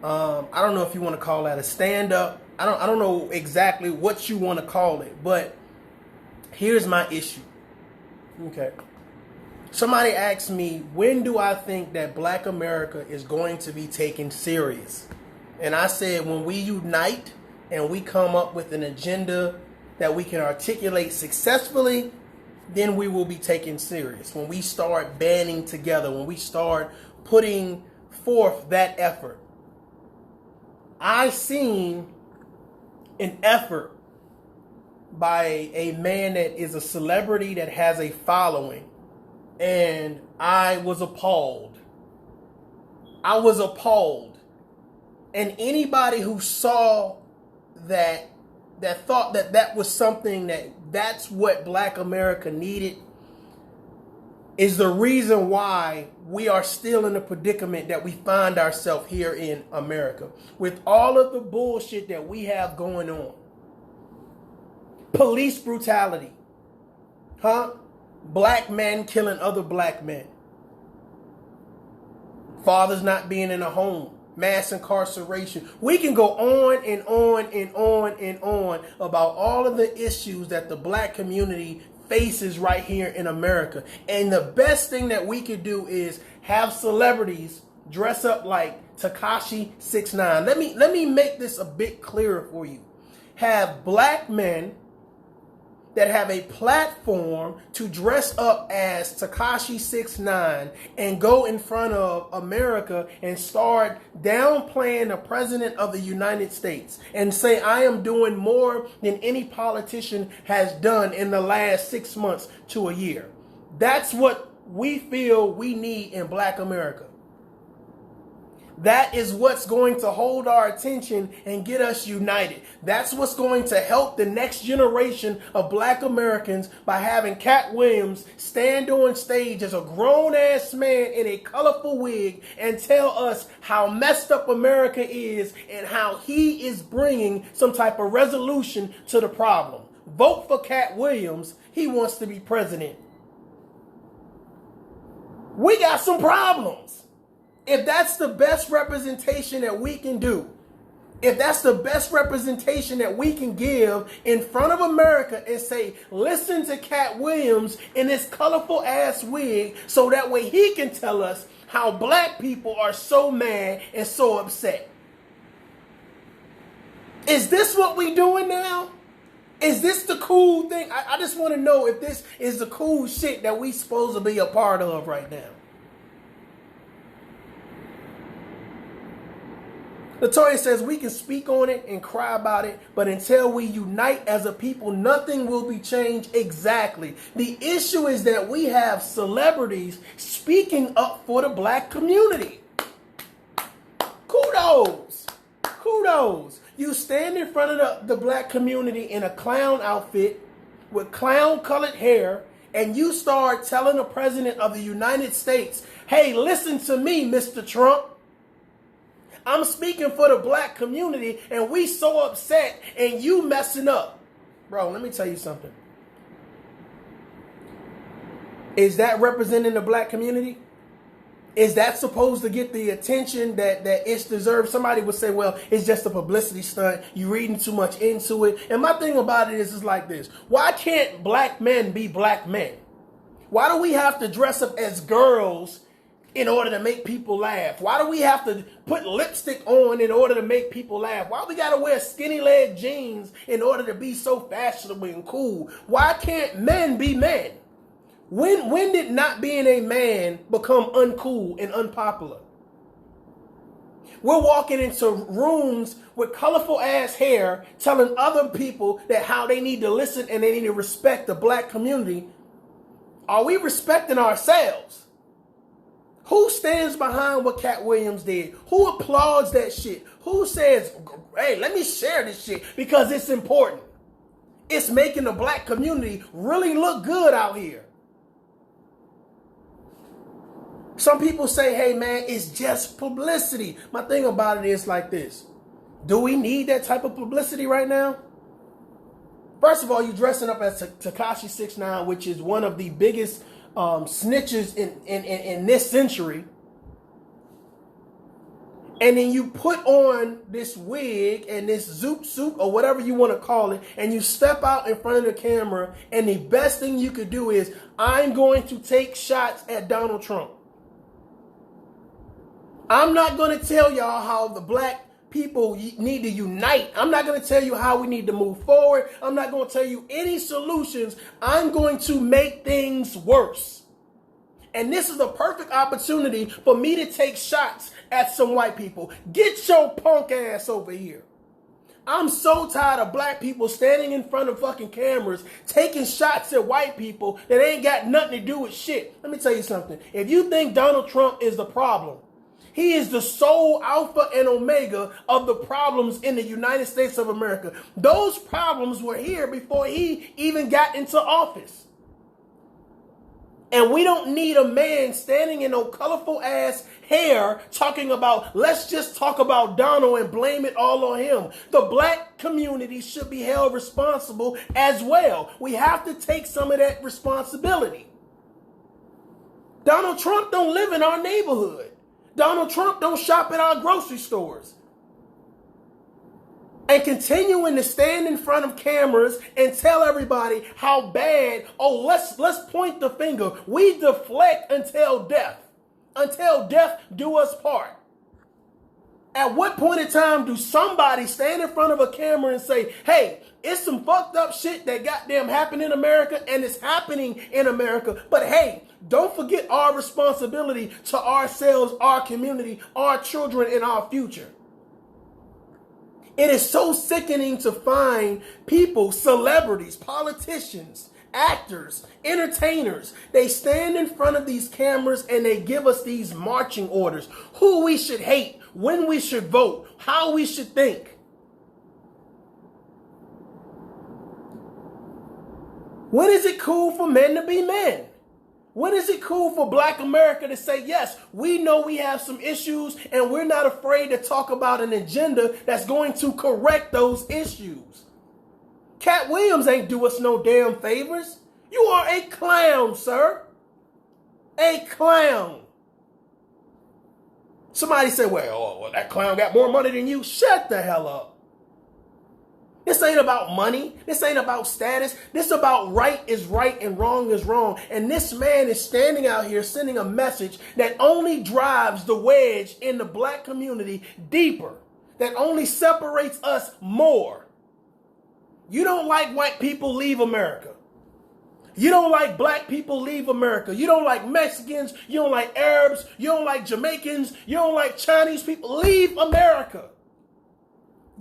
I don't know if you want to call that a stand-up. I don't know exactly what you want to call it, but here's my issue. Okay. Somebody asked me, when do I think that Black America is going to be taken serious? And I said, when we unite and we come up with an agenda that we can articulate successfully, then we will be taken serious. When we start banding together, when we start putting forth that effort. I seen an effort by a man that is a celebrity that has a following, and I was appalled. I was appalled. And anybody who saw that thought that was something that's what Black America needed is the reason why we are still in the predicament that we find ourselves here in America. With all of the bullshit that we have going on. Police brutality. Black men killing other black men. Fathers not being in a home. Mass incarceration. We can go on and on and on and on about all of the issues that the black community faces right here in America. And the best thing that we could do is have celebrities dress up like Tekashi 6ix9ine. Let me make this a bit clearer for you. Have black men that have a platform to dress up as Tekashi 6ix9ine and go in front of America and start downplaying the president of the United States and say, I am doing more than any politician has done in the last 6 months to a year. That's what we feel we need in Black America. That is what's going to hold our attention and get us united. That's what's going to help the next generation of Black Americans by having Cat Williams stand on stage as a grown-ass man in a colorful wig and tell us how messed up America is and how he is bringing some type of resolution to the problem. Vote for Cat Williams. He wants to be president. We got some problems. If that's the best representation that we can do, if that's the best representation that we can give in front of America and say, listen to Cat Williams in this colorful ass wig so that way he can tell us how black people are so mad and so upset. Is this what we doing now? Is this the cool thing? I just want to know if this is the cool shit that we supposed to be a part of right now. Latoya says we can speak on it and cry about it, but until we unite as a people, nothing will be changed. Exactly. The issue is that we have celebrities speaking up for the black community. Kudos. Kudos. You stand in front of the black community in a clown outfit with clown colored hair, and you start telling the president of the United States, hey, listen to me, Mr. Trump. I'm speaking for the black community, and we so upset, and you messing up. Bro, let me tell you something. Is that representing the black community? Is that supposed to get the attention that it deserves? Somebody would say, well, it's just a publicity stunt. You're reading too much into it. And my thing about it is like this. Why can't black men be black men? Why do we have to dress up as girls in order to make people laugh? Why do we have to put lipstick on in order to make people laugh? Why we got to wear skinny leg jeans in order to be so fashionable and cool? Why can't men be men? When did not being a man become uncool and unpopular? We're walking into rooms with colorful ass hair telling other people that how they need to listen and they need to respect the black community. Are we respecting ourselves? Who stands behind what Cat Williams did? Who applauds that shit? Who says, hey, let me share this shit because it's important. It's making the black community really look good out here. Some people say, hey, man, it's just publicity. My thing about it is like this. Do we need that type of publicity right now? First of all, you're dressing up as Tekashi 6ix9ine, which is one of the biggest snitches in this century. And then you put on this wig and this zoot suit or whatever you want to call it, and you step out in front of the camera, and the best thing you could do is, I'm going to take shots at Donald Trump. I'm not going to tell y'all how the black people need to unite. I'm not going to tell you how we need to move forward. I'm not going to tell you any solutions. I'm going to make things worse. And this is the perfect opportunity for me to take shots at some white people. Get your punk ass over here. I'm so tired of black people standing in front of fucking cameras taking shots at white people that ain't got nothing to do with shit. Let me tell you something. If you think Donald Trump is the problem, he is the sole alpha and omega of the problems in the United States of America. Those problems were here before he even got into office. And we don't need a man standing in no colorful ass hair talking about, let's just talk about Donald and blame it all on him. The black community should be held responsible as well. We have to take some of that responsibility. Donald Trump don't live in our neighborhood. Donald Trump don't shop at our grocery stores. And continuing to stand in front of cameras and tell everybody how bad, oh, let's point the finger. We deflect until death. Until death do us part. At what point in time do somebody stand in front of a camera and say, hey, it's some fucked up shit that goddamn happened in America and it's happening in America. But hey, don't forget our responsibility to ourselves, our community, our children, and our future. It is so sickening to find people, celebrities, politicians, actors, entertainers. They stand in front of these cameras and they give us these marching orders. Who we should hate, when we should vote, how we should think. When is it cool for men to be men? When is it cool for black America to say, yes, we know we have some issues and we're not afraid to talk about an agenda that's going to correct those issues? Cat Williams ain't do us no damn favors. You are a clown, sir. A clown. Somebody said, well, that clown got more money than you. Shut the hell up. This ain't about money. This ain't about status. This is about right is right and wrong is wrong. And this man is standing out here sending a message that only drives the wedge in the black community deeper, that only separates us more. You don't like white people, leave America. You don't like black people, leave America. You don't like Mexicans. You don't like Arabs. You don't like Jamaicans. You don't like Chinese people. Leave America.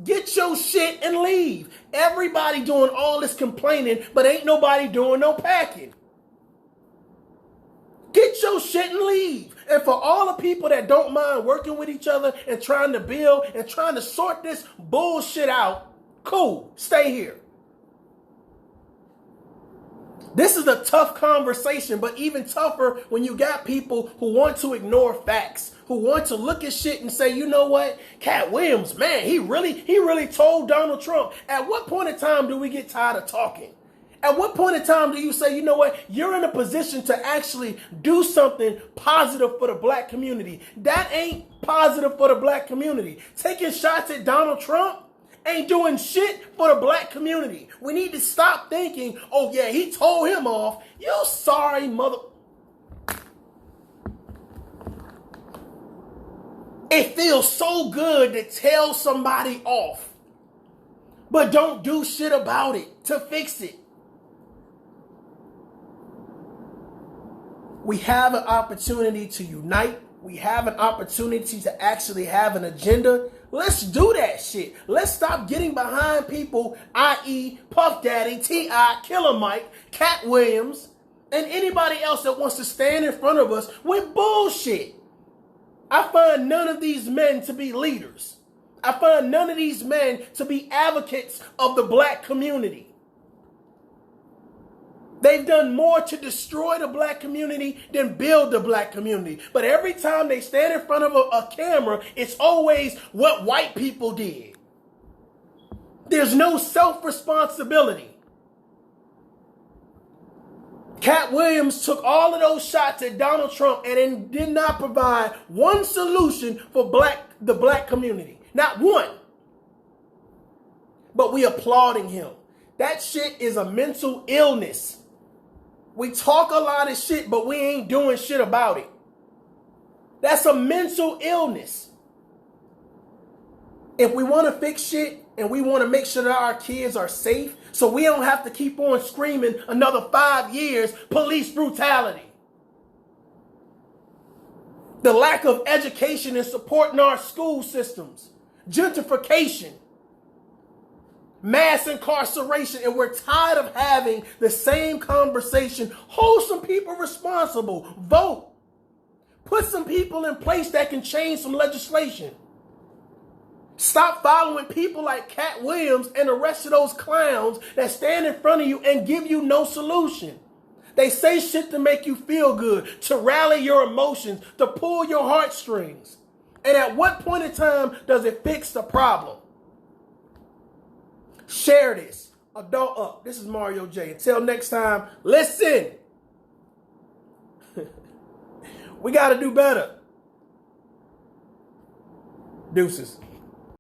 Get your shit and leave. Everybody doing all this complaining, but ain't nobody doing no packing. Get your shit and leave. And for all the people that don't mind working with each other and trying to build and trying to sort this bullshit out, cool, stay here. This is a tough conversation, but even tougher when you got people who want to ignore facts, who want to look at shit and say, you know what, Cat Williams, man, he really told Donald Trump. At what point in time do we get tired of talking? At what point in time do you say, you know what, you're in a position to actually do something positive for the black community? That ain't positive for the black community. Taking shots at Donald Trump ain't doing shit for the black community. We need to stop thinking, oh yeah, he told him off. You sorry mother... It feels so good to tell somebody off, but don't do shit about it to fix it. We have an opportunity to unite. We have an opportunity to actually have an agenda. Let's do that shit. Let's stop getting behind people, i.e. Puff Daddy, T.I., Killer Mike, Cat Williams, and anybody else that wants to stand in front of us with bullshit. I find none of these men to be leaders. I find none of these men to be advocates of the black community. They've done more to destroy the black community than build the black community. But every time they stand in front of a camera, it's always what white people did. There's no self-responsibility. Cat Williams took all of those shots at Donald Trump and then did not provide one solution for black the black community. Not one. But we applauding him. That shit is a mental illness. We talk a lot of shit, but we ain't doing shit about it. That's a mental illness. If we want to fix shit and we want to make sure that our kids are safe, so we don't have to keep on screaming another 5 years, police brutality. The lack of education and support in our school systems. Gentrification. Mass incarceration. And we're tired of having the same conversation. Hold some people responsible. Vote. Put some people in place that can change some legislation. Stop following people like Cat Williams and the rest of those clowns that stand in front of you and give you no solution. They say shit to make you feel good, to rally your emotions, to pull your heartstrings. And at what point in time does it fix the problem? Share this. Adult Up. This is Mario J. Until next time, listen. We got to do better. Deuces.